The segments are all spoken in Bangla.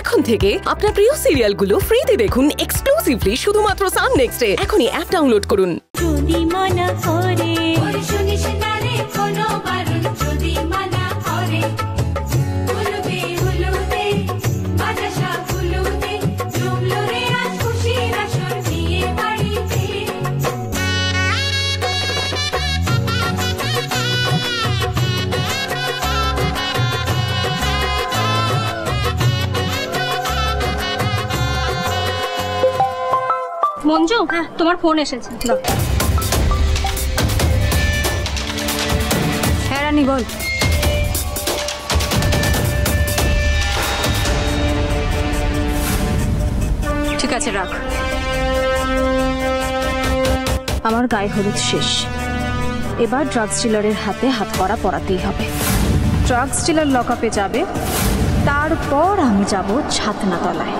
এখন থেকে আপনার প্রিয় সিরিয়ালগুলো ফ্রিতে দেখুন এক্সক্লুসিভলি শুধুমাত্র সান নেক্সটে। এখনই অ্যাপ ডাউনলোড করুন। যদি মানা করে শুনিস না রে কোনো বারণ, যদি মানা করে বলবে হলুদে বাজাসা হলুদে জমলো রে আজ খুশির আসর বিয়ে বাড়িতে। মঞ্জু, তোমার ফোন এসেছে। হ্যাঁ রানী বল। ঠিক আছে রাখ। আমার গায়ে হলুদ শেষ, এবার ড্রাগস ডিলারের হাতে হাত করা পরাতেই হবে। ড্রাগস ডিলার লকআপে যাবে, তারপর আমি যাব ছাতনাতলায়।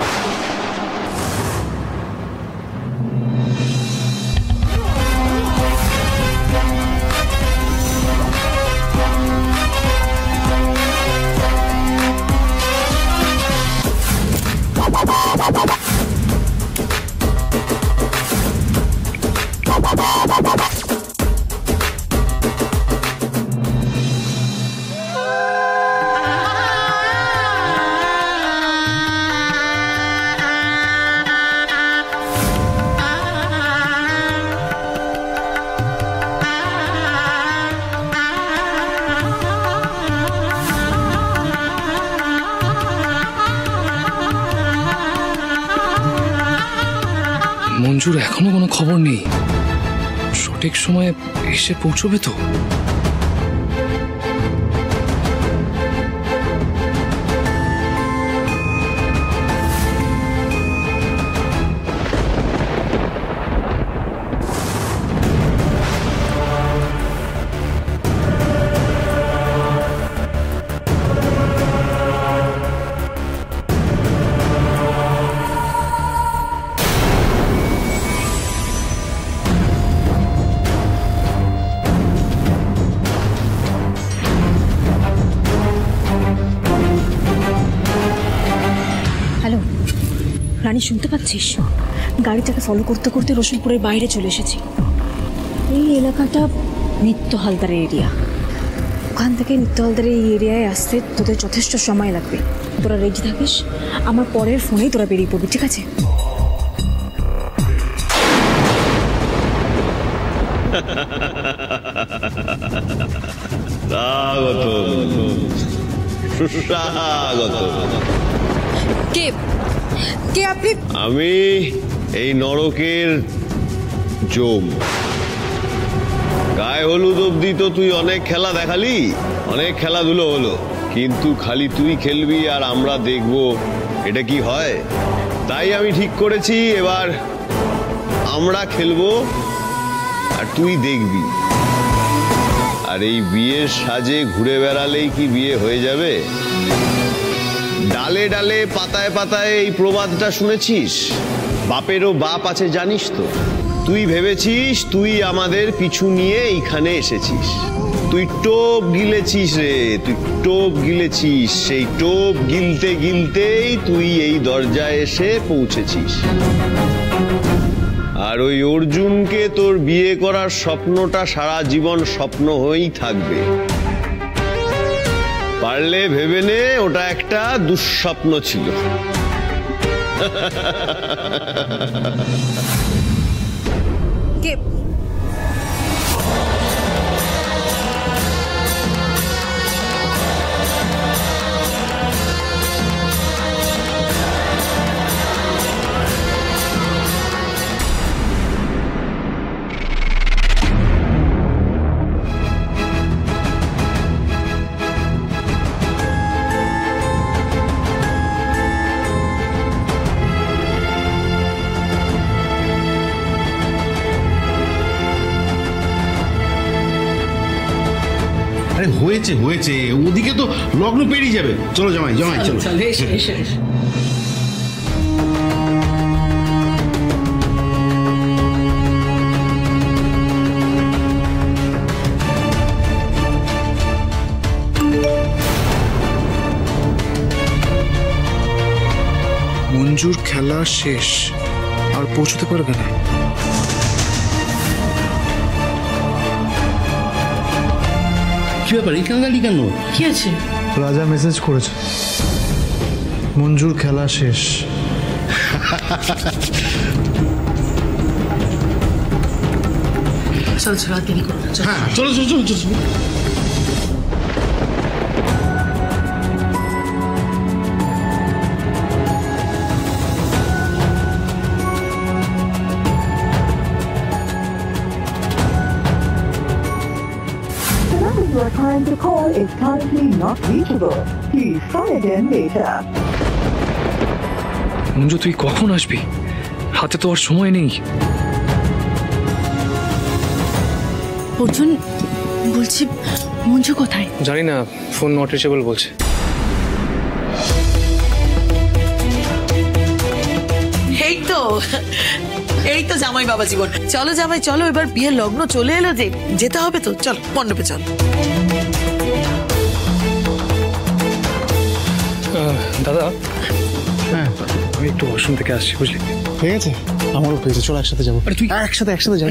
মঞ্জুর এখনো কোনো খবর নেই, সঠিক সময়ে এসে পৌঁছবে তো? রানী শুনতে পাচ্ছিস? গাড়িটাকে ফলো করতে করতে রসুলপুরের বাইরে চলে এসেছি। এই এলাকাটা নিত্য হালদারের এরিয়া। ওখান থেকে নিত্য হালদারের এই এরিয়ায় আসতে তোদের যথেষ্ট সময় লাগবে। তোরা রেডি থাকিস, আমার পরের ফোনেই তোরা বেরিয়ে পড়বি, ঠিক আছে? কে আপনি? আমি এই নরকের জম। গায়ে হলুদ অব্দি তো তুই অনেক খেলা দেখালি, অনেক খেলাধুলো হলো, কিন্তু খালি তুই খেলবি আর আমরা দেখব, এটা কি হয়? তাই আমি ঠিক করেছি এবার আমরা খেলবো আর তুই দেখবি। আর এই বিয়ের সাজে ঘুরে বেড়ালেই কি বিয়ে হয়ে যাবে? ডালে ডালে পাতায় পাতায় এই প্রবাদটা শুনেছিস? বাপেরও বাপ আছে জানিস তো? তুই ভেবেছিস তুই আমাদের পিছু নিয়ে এইখানে এসেছিস, তুই টোপ গিলেছিস রে, তুই টোপ গিলেছিস। সেই টোপ গিলতে গিলতেই তুই এই দরজায় এসে পৌঁছেছিস। আর ওই অর্জুনকে তোর বিয়ে করার স্বপ্নটা সারা জীবন স্বপ্ন হয়েই থাকবে। পারলে ভেবে নে ওটা একটা দুঃস্বপ্ন ছিল। কে? আরে হয়েছে হয়েছে, ওদিকে তো লগ্ন পেরিয়ে যাবে। চলো জামাই, জামাই চলো। মঞ্জুর খেলা শেষ, আর পৌঁছতে পারবে না। কি ব্যাপার এই কাঙ্গালি কেন? কি আছে? রাজা মেসেজ করেছে, মঞ্জুর খেলা শেষ। চল চল, আর দেরি করো না, চল। হ্যাঁ চলো চলো চলো চলো। You are trying to call is currently not reachable. Please try again later. Manju তুই কখন আসবি? হাতে তো আর সময় নেই। অর্জুন বলছি, মঞ্জু কোথায়? জানি না, ফোন নট রিচেবল বলছে। এই তো জামাই বাবা জীবন। চলো জামাই চলো, এবার বিয়ের লগ্ন চলে এলো, যে যেতে হবে তো। চলো মণ্ডপে চলো। দাদা, হ্যাঁ আমি একটু ওয়াশরুম থেকে আসছি, বুঝলি? ঠিক আছে, আমারও পেয়েছে, চলো একসাথে যাবো। আরে তুই একসাথে যাবো।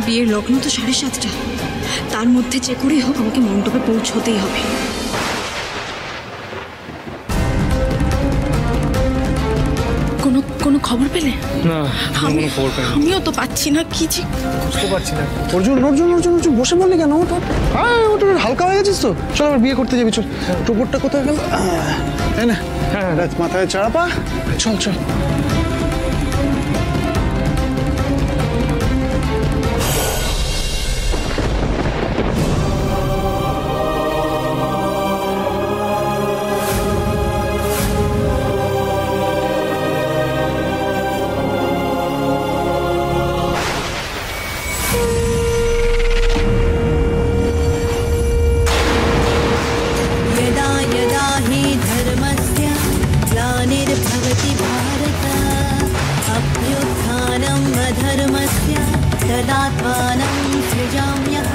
বিয়ের লগ্ন তো 7:30, তার মধ্যে যে করেই হোক আমাকে মণ্ডপে পৌঁছতেই হবে। কোনো খবর পেলে? না, কোনো খবর পাইনি। আমিও তো পাচ্ছি না, কি যে বুঝতে পারছি না। অর্জুন অর্জুন অর্জুন অর্জুন বসে পড়লি কেন? হ্যাঁ ওটা হালকা হয়ে গেছিস তো, চল আবার বিয়ে করতে যাবি, চল। টোপরটা কোথায় গেল? তাই না? হ্যাঁ মাথায় চাড়াপা, চল চল। यदा यदा हि धर्मस्य ग्लानिर्भवति भारत अभ्युत्थानम् अधर्मस्य तदात्मानं सृजाम्यहम्।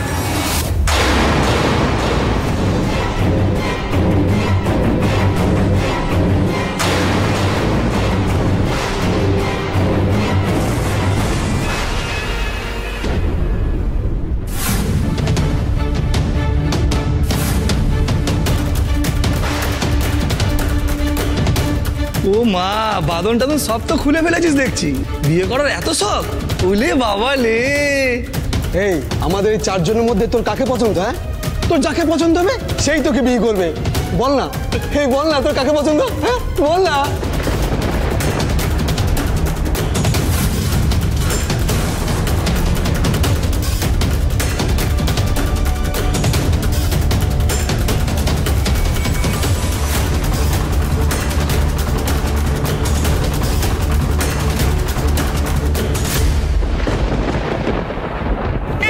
ও মা, বাদন টাদন সব তো খুলে ফেলেছিস দেখছি। বিয়ে করার এত শখ? ওলে বাবা লে। এই আমাদের এই 4 জনের মধ্যে তোর কাকে পছন্দ? হ্যাঁ, তোর যাকে পছন্দ হবে সেই তোকে বিয়ে করবে। বল না, এই বল না তোর কাকে পছন্দ? হ্যাঁ বল না।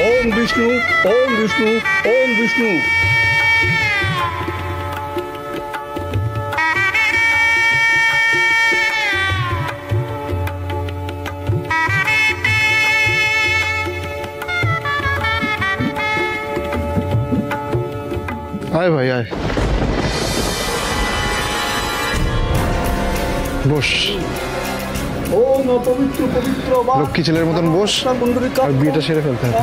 ওম বিষ্ণু, ওম বিষ্ণু, ওম বিষ্ণু। আয় ভাই আয়, বস। লক্ষ্মী ছেলের মতন বস, আর বিয়েটা সেরে ফেলতে হবে।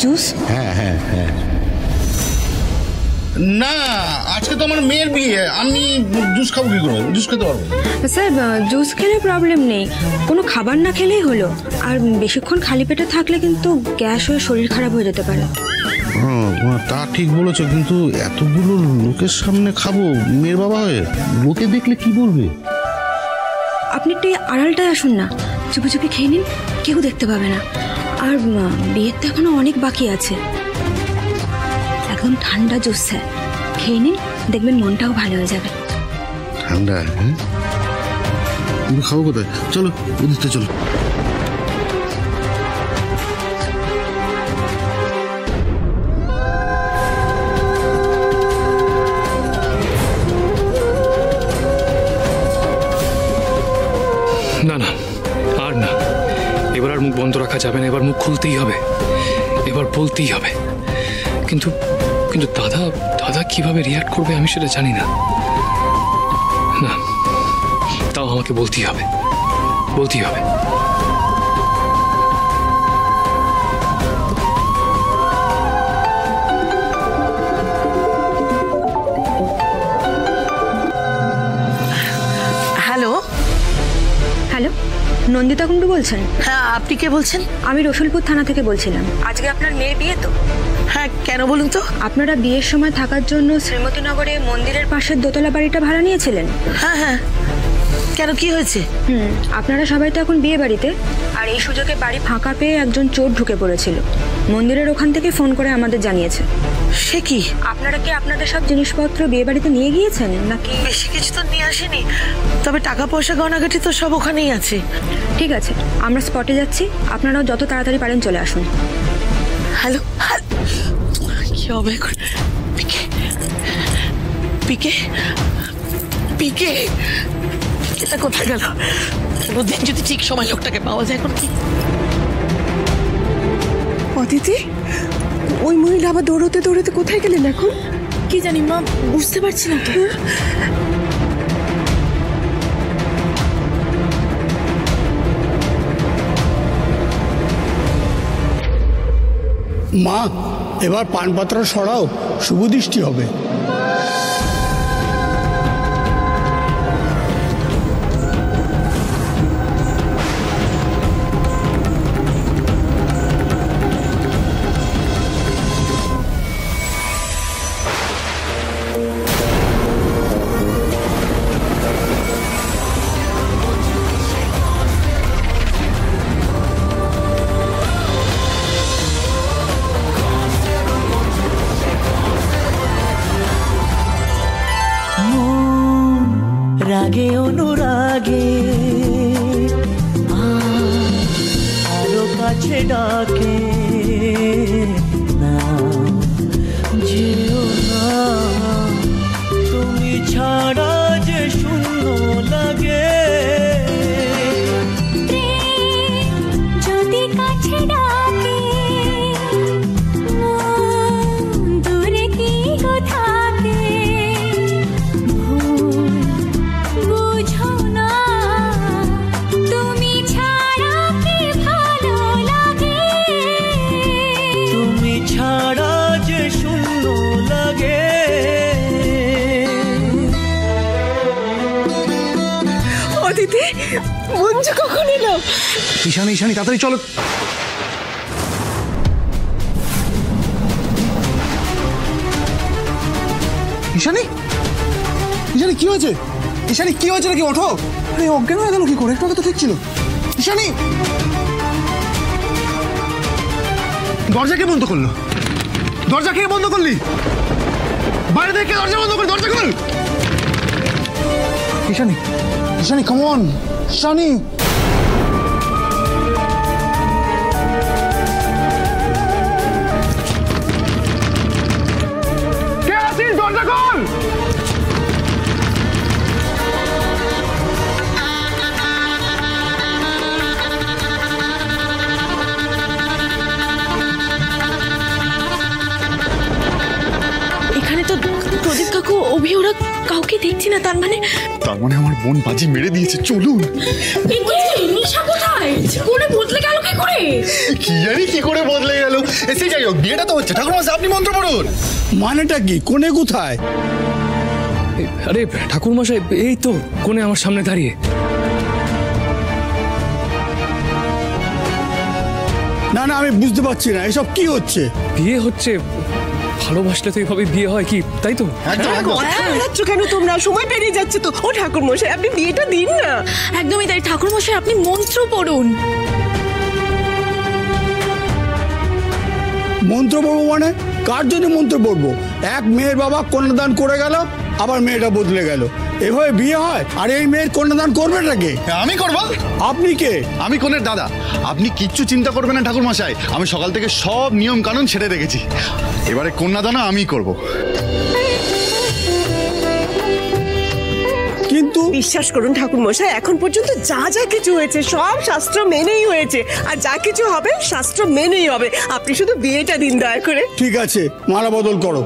জুস? হ্যাঁ হ্যাঁ হ্যাঁ। না, আজকে তো আমার মেয়ের বিয়ে, আমি জুস খাবো কি করে? জুস খেতে পারবো না। স্যার জুস খেলে প্রবলেম নেই, কোনো খাবার না খেলেই হলো। আর বেশিক্ষণ খালি পেটে থাকলে কিন্তু গ্যাস হয়ে শরীর খারাপ হয়ে যেতে পারে। হ্যাঁ তা ঠিক বলেছো, কিন্তু এতগুলো লোকের সামনে খাবো মেয়ের বাবা হয়ে, লোকে দেখলে কি বলবে? আপনি একটু আড়ালটায় আসুন না, চুপি চুপি খেয়ে নিন, কেউ দেখতে পাবে না। আর বিয়ের তো এখনো অনেক বাকি আছে। একদম ঠান্ডা জুস স্যার, খেয়ে নিন, দেখবেন মনটাও ভালো হয়ে যাবে। ঠান্ডা? হ্যাঁ, তুমি খাবো কোথায়? চলো ওদিকটা চলো। না না, আর না, এবার আর মুখ বন্ধ রাখা যাবে না, এবার মুখ খুলতেই হবে, এবার বলতেই হবে। কিন্তু কিন্তু দাদা দাদা কিভাবে রিয়াক্ট করবে আমি সেটা জানি না। না, তাও আমাকে বলতেই হবে, বলতেই হবে। হ্যালো হ্যালো, নন্দিতা কুণ্ডু বলছেন? হ্যাঁ, আপনি কে বলছেন? আমি রসুলপুর থানা থেকে বলছিলাম। আজকে আপনার মেয়ের বিয়ে তো? হ্যাঁ, কেন বলুন তো? আপনারা বিয়ের সময় থাকার জন্য শ্রীমতীনগরে মন্দিরের পাশের দোতলা বাড়িটা ভাড়া নিয়েছিলেন। হ্যাঁ হ্যাঁ, কেন, কি হয়েছে? আপনারা সবাই তো এখন বিয়ে বাড়িতে, আর এই সুযোগে বাড়ি ফাঁকা পেয়ে একজন চোর ঢুকে পড়েছিল। মন্দিরের ওখান থেকে ফোন করে আমাদের জানিয়েছে। সে কি? আপনারা কি আপনাদের সব জিনিসপত্র বিয়ে বাড়িতে নিয়ে গিয়েছেন নাকি? বেশি কিছু তো নিয়ে আসেনি, তবে টাকা পয়সা গয়নাগাটি তো সব ওখানেই আছে। ঠিক আছে, আমরা স্পটে যাচ্ছি, আপনারাও যত তাড়াতাড়ি পারেন চলে আসুন। হ্যালো, কি হবে? পিকে পিকে পিকে এটা কোথায় গেল? দিন যদি ঠিক সময় লোকটাকে পাওয়া যায়। এখন কি অদিতি, ওই মহিলা আবার দৌড়তে দৌড়তে কোথায় গেলেন এখন? কি জানি মা, বুঝতে পারছি না তো। মা, এবার পানপাত্র সরাও, শুভ দৃষ্টি হবে। রাগে অনুরাগে আরো কাছে ডাকে না, যেও না তুমি ছাড়া যে শূন্য লাগে। যদি কাছে ডাকে দূরে কি থাকে, বুঝো না তুমি ছাড়া কি ভালো লাগে, তুমি ছাড়া যে শূন্য লাগে। অদিতি, মঞ্জু কখন এলো? ঈশানি ঈশানি তাড়াতাড়ি চলো। ঈশানি ঈশানি কি হয়েছে? ঈশানি কি হয়েছে নাকি? ওঠো। আরে অজ্ঞান হয়ে গেল কি করে? একটু আগে তো ঠিক ছিল। ঈশানি, দরজা কে বন্ধ করলো? দরজা কে বন্ধ করলি? বাইরে থেকে দরজা বন্ধ করে, দরজা খোল। Ishani Ishani come on. ঈশানি, কে আছিস? দরজা খোল। এখানে তো প্রদীপ কাকু, অভি, ওরা কাউকে দেখছি না। তার মানে আমার বোন বাজি মেরে দিয়েছে। চলুন। নিশা কোথায়? কোনে বদলে গেল কি করে? কি জানি কি করে বদলে গেল। এসে যাই হোক, বিয়েটা তো হচ্ছে। ঠাকুরমশাই আপনি মন্ত্র পড়ুন। মানেটা কি? কোনে কোথায়? আরে ঠাকুরমশাই, এই তো কোণে আমার সামনে দাঁড়িয়ে। না না, আমি বুঝতে পারছি না এসব কি হচ্ছে। বিয়ে হচ্ছে, ভালোবাসলে তো এইভাবে বিয়ে হয়, কি তাই তো? কেন তোমরা? সময় পেরিয়ে যাচ্ছে তো। ও ঠাকুর মশাই, আপনি বিয়েটা দিন না। একদমই তাই ঠাকুর মশাই, আপনি মন্ত্র পড়ুন। মন্ত্র পড়বো মানে? কার জন্য মন্ত্র পড়বো? এক মেয়ের বাবা কন্যাদান করে গেল, আবার মেয়েটা বদলে গেল, এভাবে বিয়ে হয়? আর এই মেয়ের কন্যাদান করবেটাকে আমি করবো। আপনি কে? আমি কনের দাদা। আপনি কিচ্ছু চিন্তা করবেন না ঠাকুরমশাই, আমি সকাল থেকে সব নিয়ম কানুন ছেড়ে রেখেছি। এবারে কন্যাদান আমি করব। কিন্তু বিশ্বাস করুন ঠাকুর মশাই, এখন পর্যন্ত যা যা কিছু হয়েছে সব শাস্ত্র মেনেই হয়েছে, আর যা কিছু হবে শাস্ত্র মেনেই হবে। আপনি শুধু বিয়েটা দিন দয়া করে। ঠিক আছে, মালা বদল করো।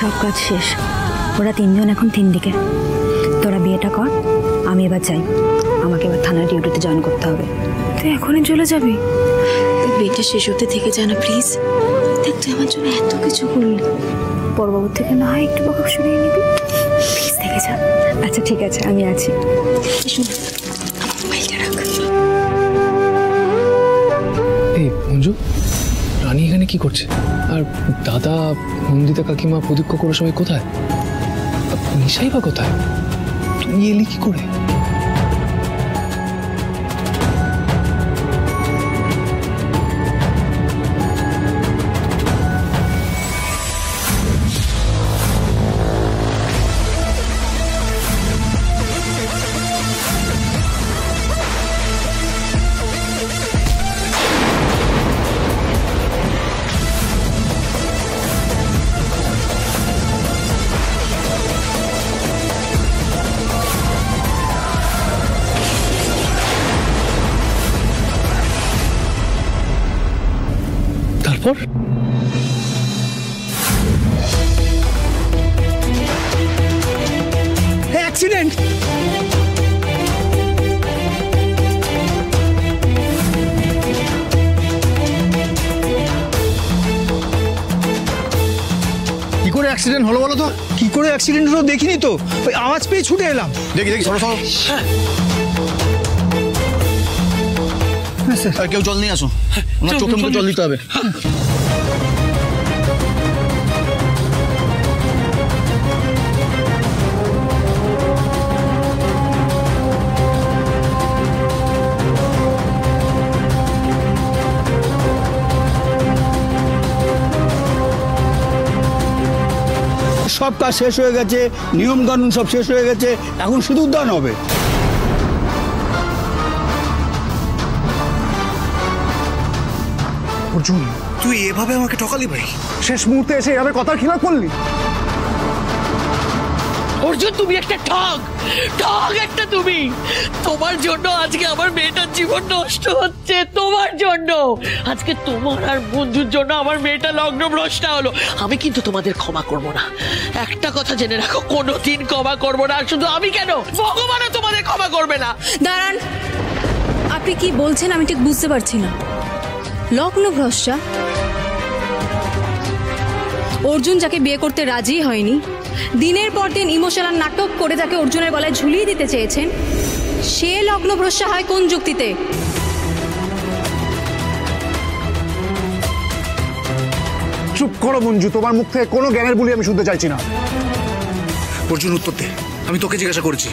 সব কাজ শেষ, ওরা তিনজন এখন তিন দিকে। তোরা বিয়েটা কর, আমি এবার যাই। আমাকে এবার থানার ডিউটিতে জয়েন করতে হবে। তুই এখনই চলে যাবি? তুই বিয়েটা শেষ হতে থেকে জানা প্লিজ। দেখ, তুই আমার জন্য এত কিছু করলি, বড়বাবুর থেকে না হয় একটু বকা শুনিয়ে নিবি প্লিজ, থেকে যা। আচ্ছা ঠিক আছে, আমি আছি। মোবাইলটা রাখ। এই মঞ্জু, রানী এখানে কি করছে? আর দাদা, নন্দিতা কাকিমা, প্রদীপ কাকুর সবাই কোথায়? নিশাই বা কোথায়? তুই এলি কি করে? তারপর অ্যাক্সিডেন্ট। কি করে অ্যাক্সিডেন্ট হলো বলো তো? কি করে অ্যাক্সিডেন্ট হলো দেখিনি তো, ওই আওয়াজ পেয়ে ছুটে এলাম। দেখি দেখি, সরো সরো। কেউ জল নিয়ে আসো, আমার চোখে মুখে জল দিতে হবে। সব কাজ শেষ হয়ে গেছে, নিয়ম কানুন সব শেষ হয়ে গেছে, এখন সিঁদুর দান হবে। অর্জুন, তুই এভাবে আমাকে ঠকালি ভাই? শেষ মুহূর্তে এসে এভাবে কথার খিলাফ করলি। অর্জুন, তুমি একটা ঠগ একটা তুমি। তোমার জন্য আজকে আমার মেয়েটার জীবন নষ্ট হচ্ছে, তোমার জন্য। আজকে তোমার আর মঞ্জুর জন্য আমার মেয়েটা লগ্নভ্রষ্ট হলো। আমি কিন্তু তোমাদের ক্ষমা করব না, একটা কথা জেনে রাখো, কোনোদিন ক্ষমা করব না। শুধু আমি কেন, ভগবানও তোমাদের ক্ষমা করবে না। দাঁড়ান, আপনি কি বলছেন আমি ঠিক বুঝতে পারছি না। লগ্নভ্রষ্টা? অর্জুন যাকে বিয়ে করতে রাজি হয়নি, দিনের পর দিন ইমোশনাল নাটক করে যাকে অর্জুনের গলায় ঝুলিয়ে দিতে চেয়েছেন, সে লগ্নভ্রষ্টা হয় কোন যুক্তিতে? চুপ করো মঞ্জু, তোমার মুখ থেকে কোনো জ্ঞানের বুলি আমি শুনতে চাইছি না। অর্জুন, উত্তর দে, আমি তোকে জিজ্ঞাসা করেছি।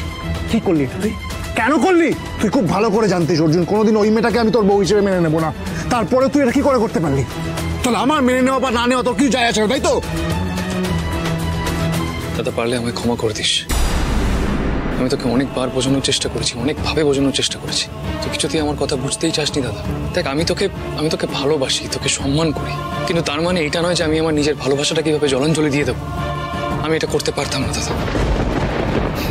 কি করলি তুই? কেন করলি? তুই খুব ভালো করে জানতিস অর্জুন, কোনোদিন ওই মেয়েটাকে আমি তোর বউ হিসেবে মেনে নেবো না। তারপরে তুই এটা কি করে করতে পারলি? তাহলে আমার মেনে নেওয়া বা না নেওয়া তোর কি যায় আসে, তাই তো? দাদা, পারলে আমায় ক্ষমা করে দিস। আমি তোকে অনেকবার বোঝানোর চেষ্টা করেছি, অনেকভাবে বোঝানোর চেষ্টা করেছি, তুই কিছুতেই আমার কথা বুঝতেই চাসনি দাদা। দেখ, আমি তোকে ভালোবাসি, তোকে সম্মান করি, কিন্তু তার মানে এটা নয় যে আমি আমার নিজের ভালোবাসাটা কিভাবে জলাঞ্জলি দিয়ে দেবো। আমি এটা করতে পারতাম না দাদা।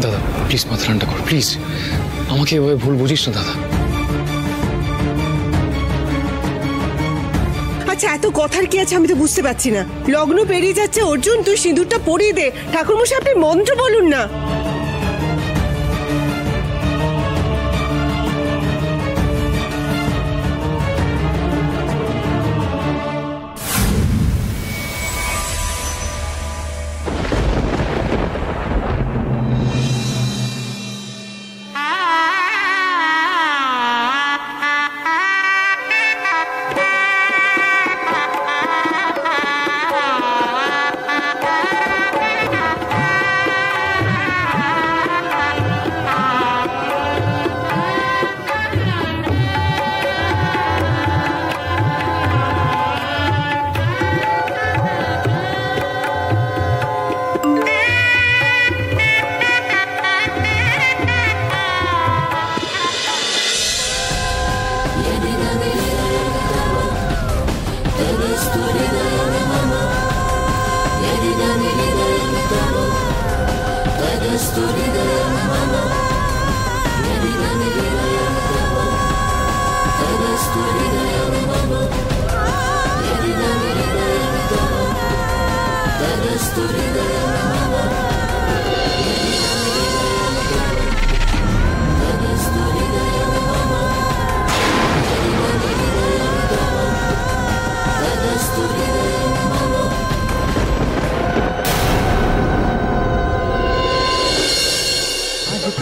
দাদা প্লিজ মাথা ঠান্ডা কর, প্লিজ। আমাকে এভাবে ভুল বুঝিস না দাদা। আচ্ছা, এত কথার কি আছে আমি তো বুঝতে পারছি না। লগ্ন পেরিয়ে যাচ্ছে অর্জুন, তুই সিঁদুরটা পরিয়ে দে। ঠাকুরমশাই, আপনি মন্ত্র বলুন না।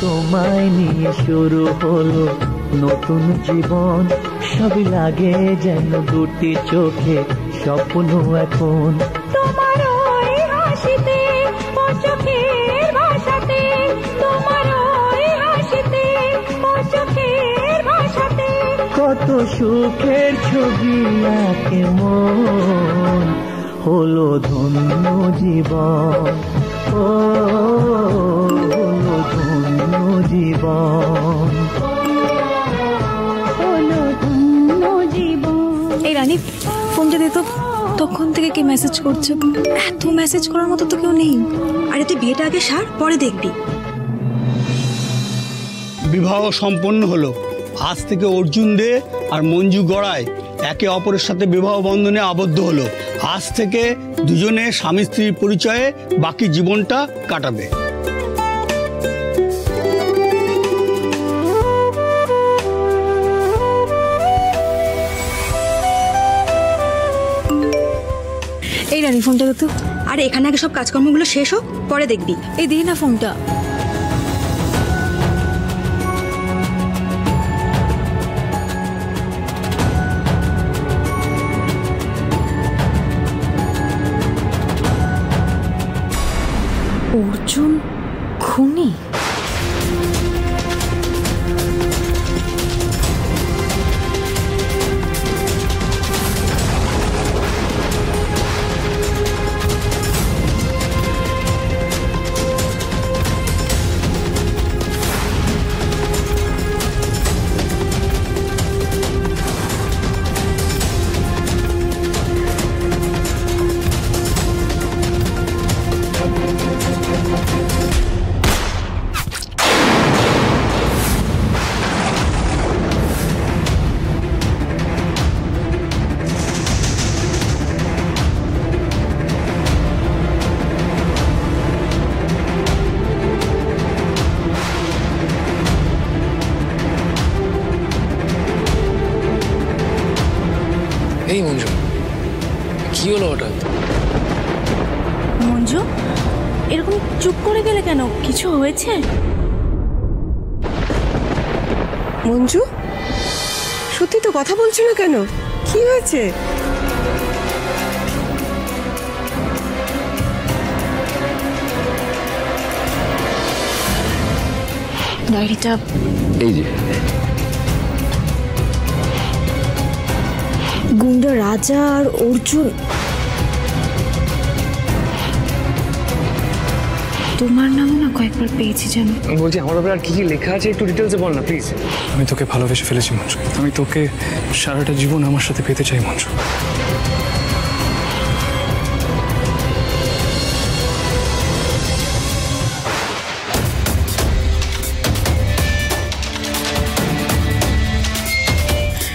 তোমায় নিয়ে শুরু হলো নতুন জীবন, সবই লাগে যেন দুটি চোখে স্বপ্ন এখন। তোমার ওই হাসিতে, ও চোখের ভাষাতে, তোমার ওই হাসিতে, ও চোখের ভাষাতে কত সুখের ছবি আঁকে মন, হলো ধন্য জীবন, ও হলো ধন্য জীবন, হলো ধন্য জীবন। এই রানী, ফোনটা দে তো। তখন থেকে কে মেসেজ করছে? এত মেসেজ করার মতো তো কেউ নেই। আরে তুই বিয়েটা আগে সার, পরে দেখবি। বিবাহ সম্পন্ন হলো। আজ থেকে অর্জুন দে আর মঞ্জু গড়াই একে অপরের সাথে বিবাহ বন্ধনে আবদ্ধ হলো। আজ থেকে দুজনে স্বামী স্ত্রীর পরিচয়ে বাকি জীবনটা কাটাবে। এই রানী, ফোনটা দে তো। আরে এখানে আগে সব কাজকর্মগুলো শেষ হোক, পরে দেখবি। এই দে না ফোনটা। অর্জুন খুনি? এই মঞ্জু, কি হলো হঠাৎ? মঞ্জু, এরকম চুপ করে গেলে কেন? কিছু হয়েছে? মঞ্জু, সত্যি তো কথা বলছো না কেন? কি হয়েছে? ডায়েরিটা এই যে গুন্ডা রাজা আর অর্জুন, তোমার নামও না কয়েকবার পেয়েছি জানো। বলছি আমার ব্যাপারে আর কি কি লেখা আছে একটু ডিটেলসে বল না প্লিজ। আমি তোকে ভালোবেসে ফেলেছি মঞ্জু, আমি তোকে সারাটা জীবন আমার সাথে পেতে চাই মঞ্জু।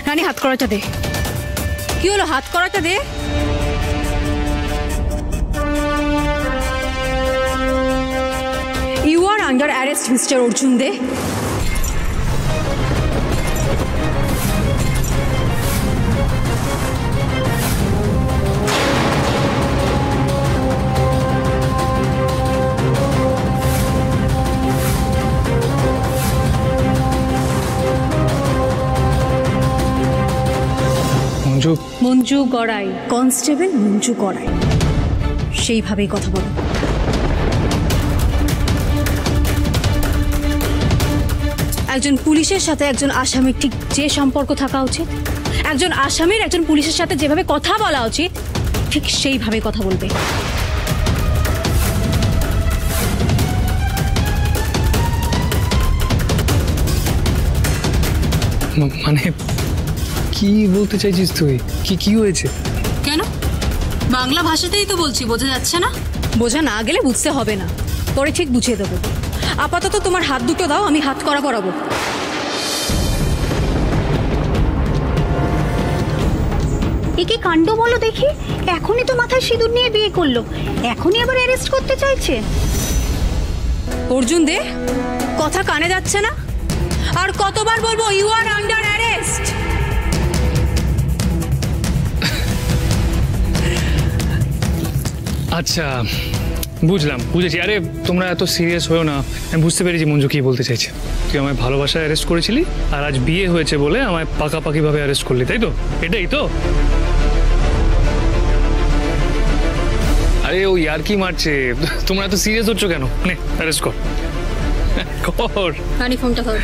রানী, হাত করাটা দে। কি হলো? হাত করাটা দে। You are under arrest, Mr. Arjun De. Manju, Manju Garai, constable Manju Garai, সেইভাবেই কথা বলো। একজন পুলিশের সাথে একজন আসামির ঠিক যে সম্পর্ক থাকা উচিত, একজন আসামির একজন পুলিশের সাথে যেভাবে কথা বলা উচিত, ঠিক সেইভাবে কথা বলবে। মানে কি বলতে চাইছিস তুই? কি হয়েছে? কেন? বাংলা ভাষাতেই তো বলছি, বোঝা যাচ্ছে না? বোঝা না গেলে বুঝতে হবে না, পরে ঠিক বুঝিয়ে দেবো। আপাতত তোমার হাত দুটো দাও, আমি হাত করা করাবো। একে কাণ্ড বলো দেখি, এখনই তো মাথায় সিঁদুর নিয়ে বিয়ে করলো, এখনই আবার অ্যারেস্ট করতে চাইছে। অর্জুন দে, কথা কানে যাচ্ছে না? আর কতবার বলবো ইউ আর আন্ডার অ্যারেস্ট? আচ্ছা বুঝেছি। আরে তোমরা এত সিরিয়াস হয়েও না, আমি বুঝতে পেরেছি মঞ্জু কি বলতে চাইছে। তুই আমায় ভালোবাসায় অ্যারেস্ট করেছিলি, আর আজ বিয়ে হয়েছে বলে আমায় পাকাপাকিভাবে অ্যারেস্ট করলি, তাই তো? এটাই তো? আরে ও ইয়ার কি মারছে, তোমরা এত সিরিয়াস হচ্ছ কেন? নে অ্যারেস্ট কর। রানী, ফোনটা ধর।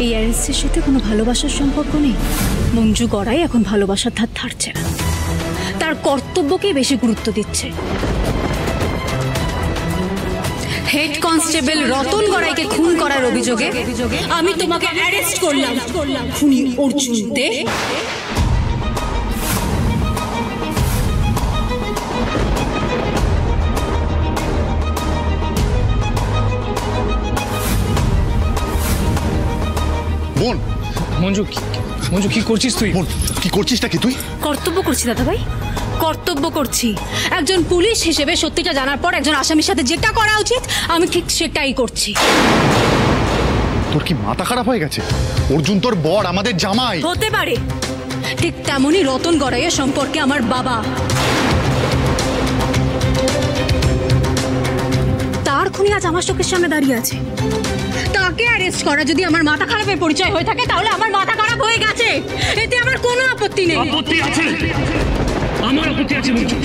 এই অ্যারেস্টের সাথে কোনো ভালোবাসার সম্পর্ক নেই। মঞ্জু গড়াই এখন ভালোবাসার ধার ধারছে না, তার কর্তব্যকেই বেশি গুরুত্ব দিচ্ছে। হেড কনস্টেবল রতন গড়াইকে খুন করার অভিযোগে আমি তোমাকে অ্যারেস্ট করলাম। খুনি অর্জুন দে। বোন, মঞ্জু কি করছিস তুই? বোন, কি করছিসটা কি তুই? কর্তব্য করছি দাদা ভাই, কর্তব্য করছি। একজন পুলিশ হিসেবে সত্যিটা জানার পর একজন আসামির সাথে যেটা করা উচিত আমি ঠিক সেটাই করছি। তোর কি মাথা খারাপ হয়ে গেছে? অর্জুন তোর বর, আমাদের জামাই। হতে পারে, ঠিক তেমনই রতন গড়াইয়ের সম্পর্কে আমার বাবা। তার খুনি আজ আমার চোখের সামনে দাঁড়িয়ে আছে। তাকে অ্যারেস্ট করা যদি আমার মাথা খারাপের পরিচয় হয়ে থাকে, তাহলে আমার মাথা খারাপ হয়ে গেছে, এতে আমার কোনো আপত্তি নেই। আপত্তি আছে, আমার আপত্তি আছে মঞ্জু।